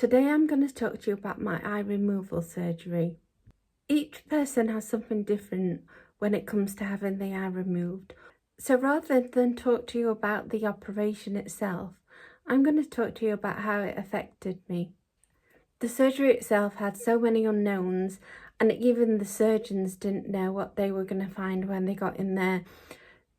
Today I'm going to talk to you about my eye removal surgery. Each person has something different when it comes to having the eye removed. So rather than talk to you about the operation itself, I'm going to talk to you about how it affected me. The surgery itself had so many unknowns, and even the surgeons didn't know what they were going to find when they got in there.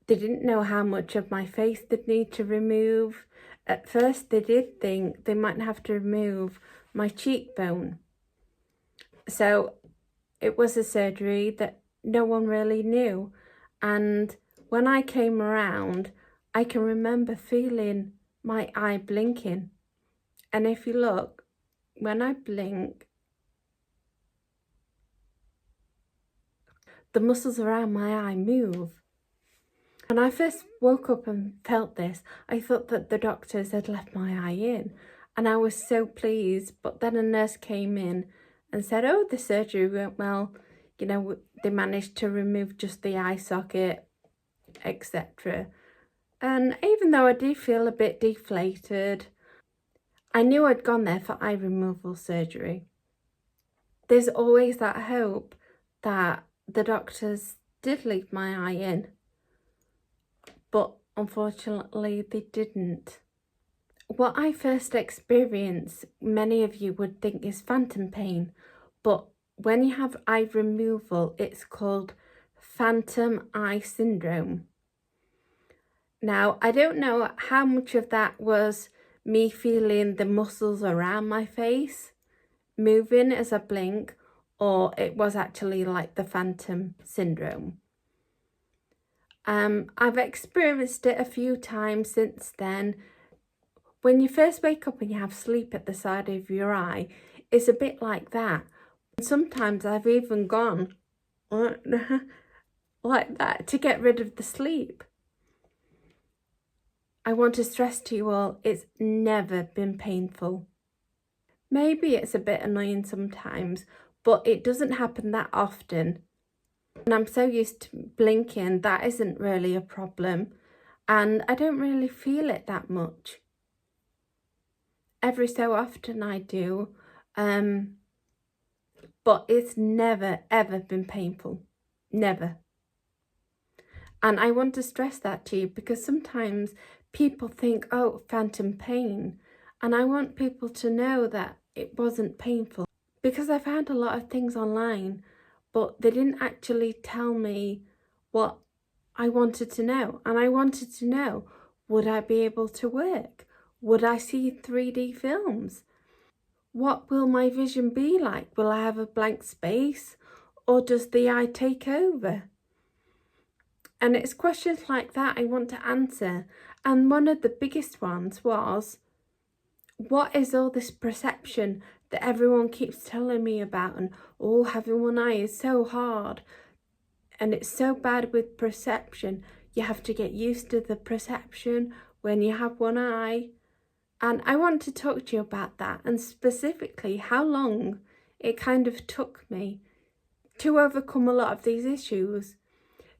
They didn't know how much of my face they'd need to remove. At first they did think they might have to remove my cheekbone. So it was a surgery that no one really knew. And when I came around, I can remember feeling my eye blinking. And if you look, when I blink, the muscles around my eye move. When I first woke up and felt this, I thought that the doctors had left my eye in, and I was so pleased. But then a nurse came in and said, oh, the surgery went well, you know, they managed to remove just the eye socket, etc. And even though I did feel a bit deflated, I knew I'd gone there for eye removal surgery. There's always that hope that the doctors did leave my eye in, but unfortunately they didn't. What I first experienced, many of you would think is phantom pain, but when you have eye removal, it's called phantom eye syndrome. Now, I don't know how much of that was me feeling the muscles around my face moving as I blink, or it was actually like the phantom syndrome. I've experienced it a few times since then. When you first wake up and you have sleep at the side of your eye, it's a bit like that. And sometimes I've even gone like that to get rid of the sleep. I want to stress to you all, it's never been painful. Maybe it's a bit annoying sometimes, but it doesn't happen that often. And I'm so used to blinking, that isn't really a problem. And I don't really feel it that much. Every so often I do, but it's never ever been painful, never. And I want to stress that to you because sometimes people think, oh, phantom pain, and I want people to know that it wasn't painful, because I found a lot of things online, but they didn't actually tell me what I wanted to know. And I wanted to know, would I be able to work? Would I see 3D films? What will my vision be like? Will I have a blank space, or does the eye take over? And it's questions like that I want to answer. And one of the biggest ones was, what is all this perception that everyone keeps telling me about? And oh, having one eye is so hard. And it's so bad with perception. You have to get used to the perception when you have one eye. And I want to talk to you about that, and specifically how long it kind of took me to overcome a lot of these issues.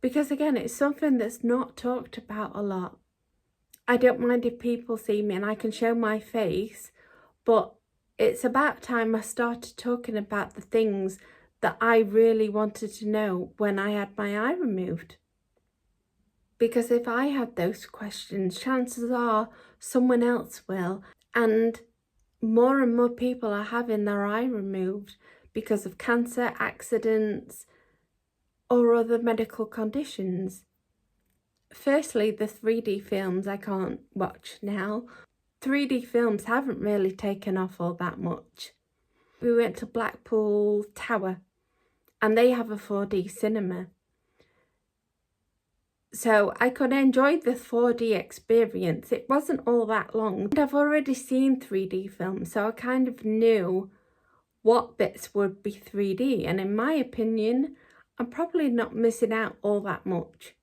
Because again, it's something that's not talked about a lot. I don't mind if people see me and I can show my face, but it's about time I started talking about the things that I really wanted to know when I had my eye removed. Because if I had those questions, chances are someone else will. And more people are having their eye removed because of cancer, accidents, or other medical conditions. Firstly, the 3D films I can't watch now. 3D films haven't really taken off all that much. We went to Blackpool Tower and they have a 4D cinema. So I could enjoy the 4D experience. It wasn't all that long. And I've already seen 3D films, so I kind of knew what bits would be 3D. And in my opinion, I'm probably not missing out all that much.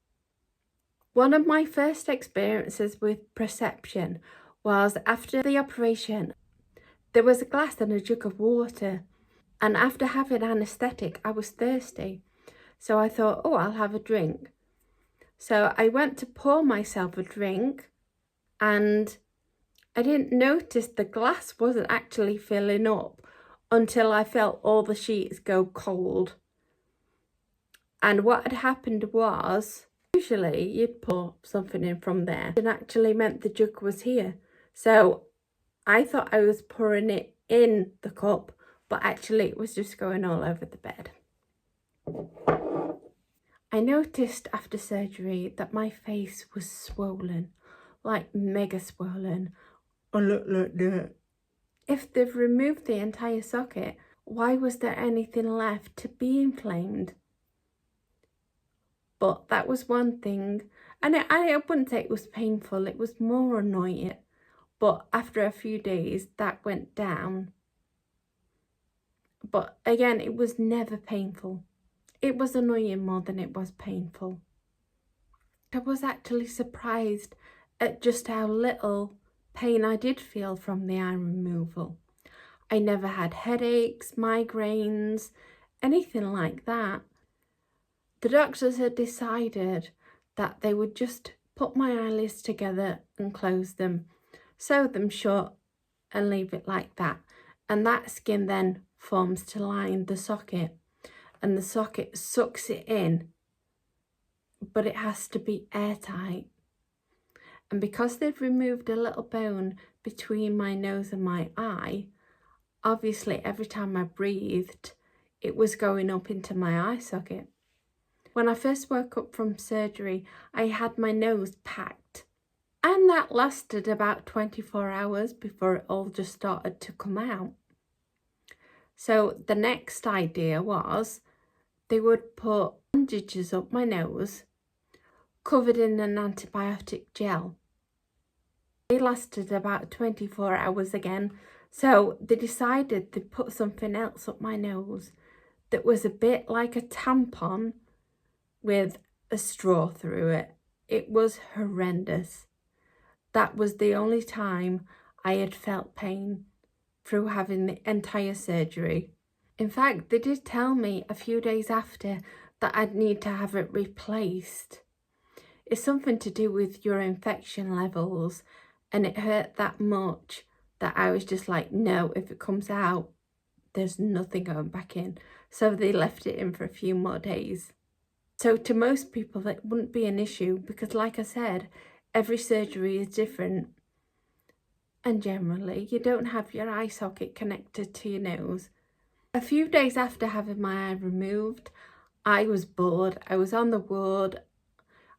One of my first experiences with perception was after the operation. There was a glass and a jug of water. And after having anaesthetic, I was thirsty. So I thought, oh, I'll have a drink. So I went to pour myself a drink, and I didn't notice the glass wasn't actually filling up until I felt all the sheets go cold. And what had happened was, usually you'd pour something in from there. It actually meant the jug was here. So I thought I was pouring it in the cup, but actually it was just going all over the bed. I noticed after surgery that my face was swollen, like mega swollen. I look like that. If they've removed the entire socket, why was there anything left to be inflamed? But that was one thing. And I wouldn't say it was painful, it was more annoying. But after a few days, that went down. But again, it was never painful. It was annoying more than it was painful. I was actually surprised at just how little pain I did feel from the eye removal. I never had headaches, migraines, anything like that. The doctors had decided that they would just put my eyelids together and close them, sew them shut and leave it like that. And that skin then forms to line the socket, and the socket sucks it in, but it has to be airtight. And because they'd removed a little bone between my nose and my eye, obviously every time I breathed, it was going up into my eye socket. When I first woke up from surgery, I had my nose packed, and that lasted about 24 hours before it all just started to come out. So the next idea was they would put bandages up my nose covered in an antibiotic gel. They lasted about 24 hours again, so they decided to put something else up my nose that was a bit like a tampon with a straw through it. It was horrendous. That was the only time I had felt pain through having the entire surgery. In fact, they did tell me a few days after that I'd need to have it replaced. It's something to do with your infection levels, and it hurt that much that I was just like, no, if it comes out, there's nothing going back in. So they left it in for a few more days. So to most people, that wouldn't be an issue because, like I said, every surgery is different. And generally, you don't have your eye socket connected to your nose. A few days after having my eye removed, I was bored. I was on the ward.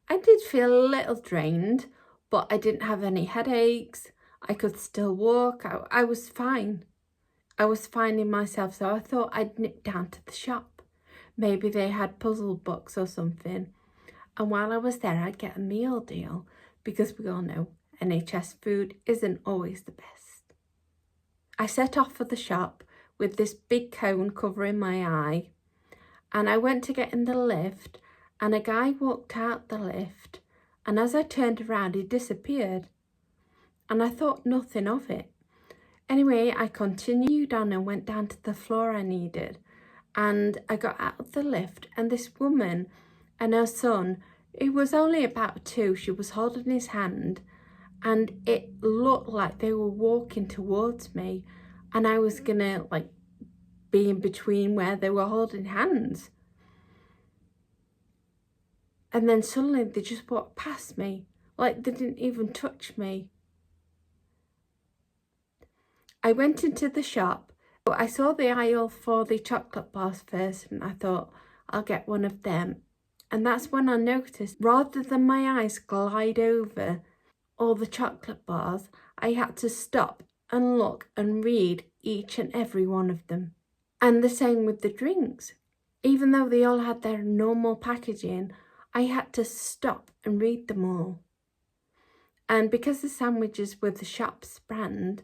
I did feel a little drained, but I didn't have any headaches. I could still walk. I was fine. I was finding myself, so I thought I'd nip down to the shop. Maybe they had puzzle books or something. And while I was there, I'd get a meal deal because we all know NHS food isn't always the best. I set off for the shop with this big cone covering my eye, and I went to get in the lift, and a guy walked out the lift, and as I turned around, he disappeared. And I thought nothing of it. Anyway, I continued on and went down to the floor I needed. And I got out of the lift, and this woman and her son, who was only about 2, she was holding his hand, and it looked like they were walking towards me, and I was gonna like be in between where they were holding hands. And then suddenly they just walked past me, like they didn't even touch me. I went into the shop. I saw the aisle for the chocolate bars first, and I thought I'll get one of them. And that's when I noticed, rather than my eyes glide over all the chocolate bars, I had to stop and look and read each and every one of them. And the same with the drinks. Even though they all had their normal packaging, I had to stop and read them all. And because the sandwiches were the shop's brand,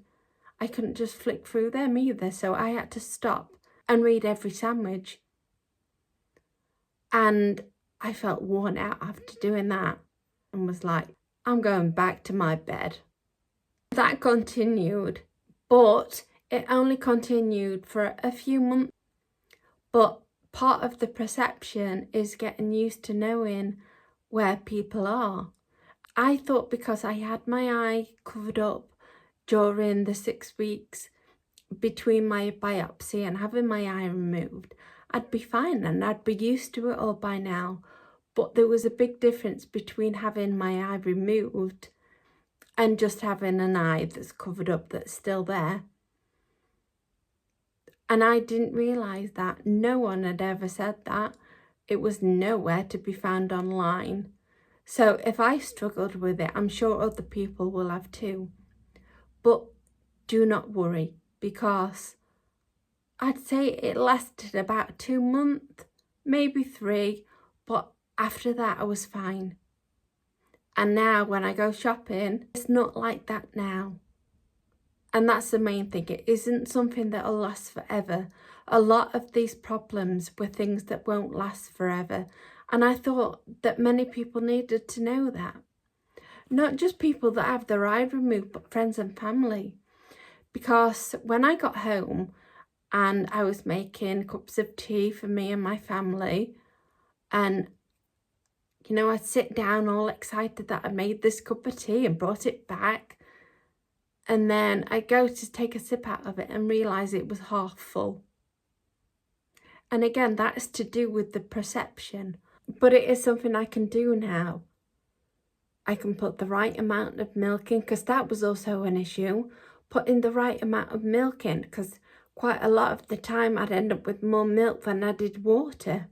I couldn't just flick through them either, so I had to stop and read every sandwich. And I felt worn out after doing that and was like, I'm going back to my bed. That continued, but it only continued for a few months. But part of the perception is getting used to knowing where people are. I thought because I had my eye covered up, during the 6 weeks between my biopsy and having my eye removed, I'd be fine and I'd be used to it all by now. But there was a big difference between having my eye removed and just having an eye that's covered up that's still there. And I didn't realise that. No one had ever said that. It was nowhere to be found online. So if I struggled with it, I'm sure other people will have too. But do not worry, because I'd say it lasted about 2 months, maybe 3, but after that I was fine. And now when I go shopping, it's not like that now. And that's the main thing. It isn't something that'll last forever. A lot of these problems were things that won't last forever. And I thought that many people needed to know that. Not just people that have their eye removed, but friends and family. Because when I got home and I was making cups of tea for me and my family, and you know, I'd sit down all excited that I made this cup of tea and brought it back. And then I go to take a sip out of it and realise it was half full. And again, that is to do with the perception. But it is something I can do now. I can put the right amount of milk in, because that was also an issue. Putting the right amount of milk in, because quite a lot of the time I'd end up with more milk than I did water.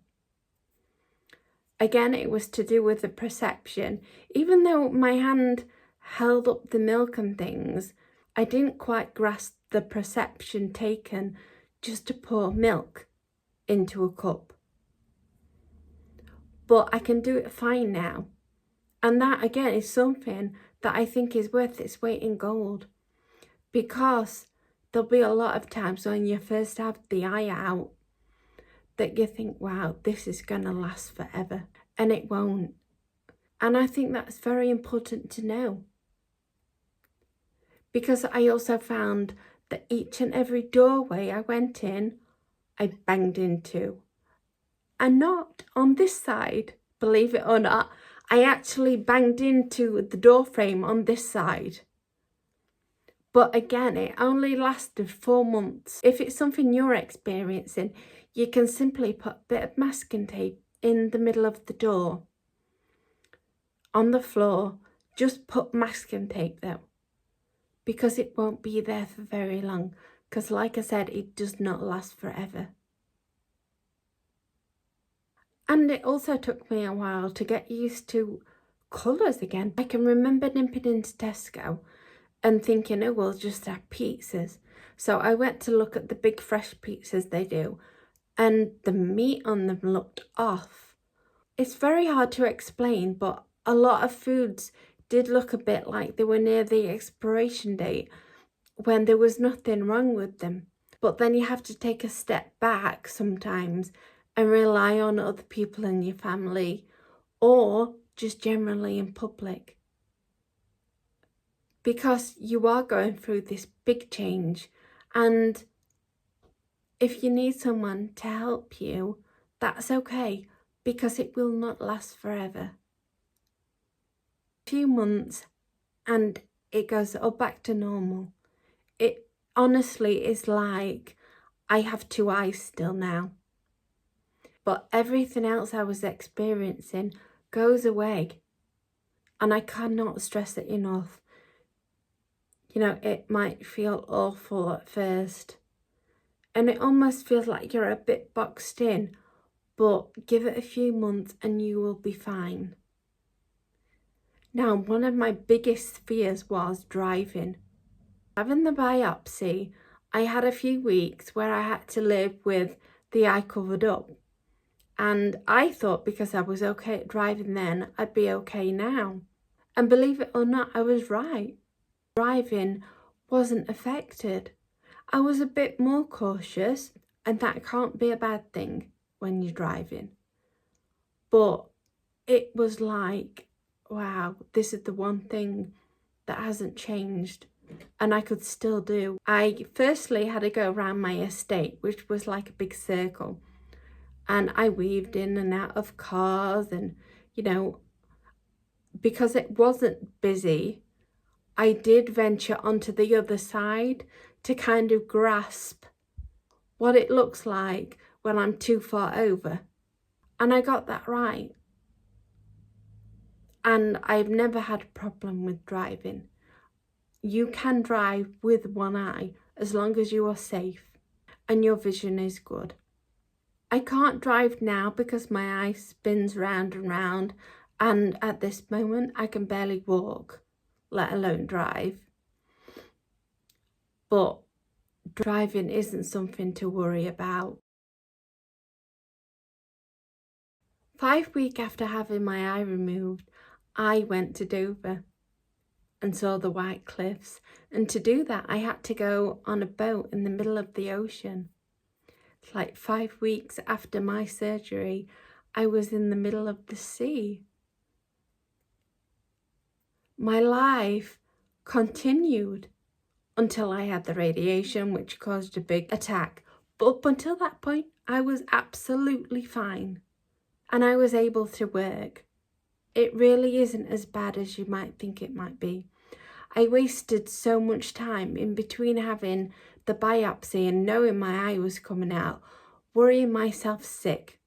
Again, it was to do with the perception. Even though my hand held up the milk and things, I didn't quite grasp the perception taken just to pour milk into a cup. But I can do it fine now. And that again is something that I think is worth its weight in gold. Because there'll be a lot of times when you first have the eye out that you think, wow, this is going to last forever. And it won't. And I think that's very important to know. Because I also found that each and every doorway I went in, I banged into. And not on this side, believe it or not. I actually banged into the door frame on this side. But again, it only lasted 4 months. If it's something you're experiencing, you can simply put a bit of masking tape in the middle of the door. On the floor, just put masking tape though, because it won't be there for very long. Because like I said, it does not last forever. And it also took me a while to get used to colours again. I can remember nipping into Tesco and thinking, oh, we'll just have pizzas. So I went to look at the big fresh pizzas they do, and the meat on them looked off. It's very hard to explain, but a lot of foods did look a bit like they were near the expiration date when there was nothing wrong with them. But then you have to take a step back sometimes and rely on other people in your family or just generally in public. Because you are going through this big change, and if you need someone to help you, that's okay, because it will not last forever. A few months and it goes all back to normal. It honestly is like I have 2 eyes still now. But everything else I was experiencing goes away. And I cannot stress it enough. You know, it might feel awful at first. And it almost feels like you're a bit boxed in. But give it a few months and you will be fine. Now, one of my biggest fears was driving. Having the biopsy, I had a few weeks where I had to live with the eye covered up. And I thought because I was okay at driving then, I'd be okay now. And believe it or not, I was right. Driving wasn't affected. I was a bit more cautious, and that can't be a bad thing when you're driving. But it was like, wow, this is the one thing that hasn't changed and I could still do. I firstly had to go around my estate, which was like a big circle. And I weaved in and out of cars, and, you know, because it wasn't busy, I did venture onto the other side to kind of grasp what it looks like when I'm too far over. And I got that right. And I've never had a problem with driving. You can drive with one eye as long as you are safe and your vision is good. I can't drive now because my eye spins round and round, and at this moment I can barely walk, let alone drive. But driving isn't something to worry about. 5 weeks after having my eye removed, I went to Dover and saw the White Cliffs, and to do that I had to go on a boat in the middle of the ocean. Like 5 weeks after my surgery, I was in the middle of the sea. My life continued until I had the radiation, which caused a big attack. But up until that point, I was absolutely fine and I was able to work. It really isn't as bad as you might think it might be. I wasted so much time in between having the biopsy and knowing my eye was coming out, worrying myself sick,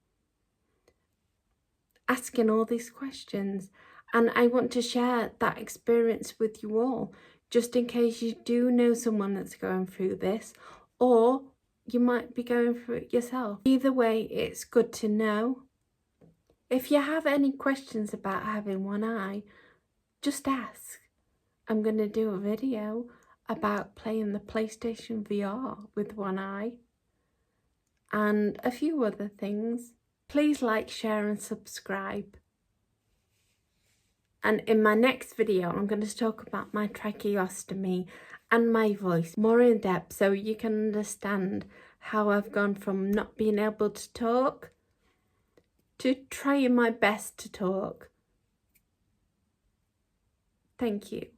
asking all these questions. And I want to share that experience with you all, just in case you do know someone that's going through this, or you might be going through it yourself. Either way, it's good to know. If you have any questions about having one eye, just ask. I'm going to do a video about playing the PlayStation VR with one eye and a few other things. Please like, share and subscribe. And in my next video, I'm going to talk about my tracheostomy and my voice more in depth so you can understand how I've gone from not being able to talk to trying my best to talk. Thank you.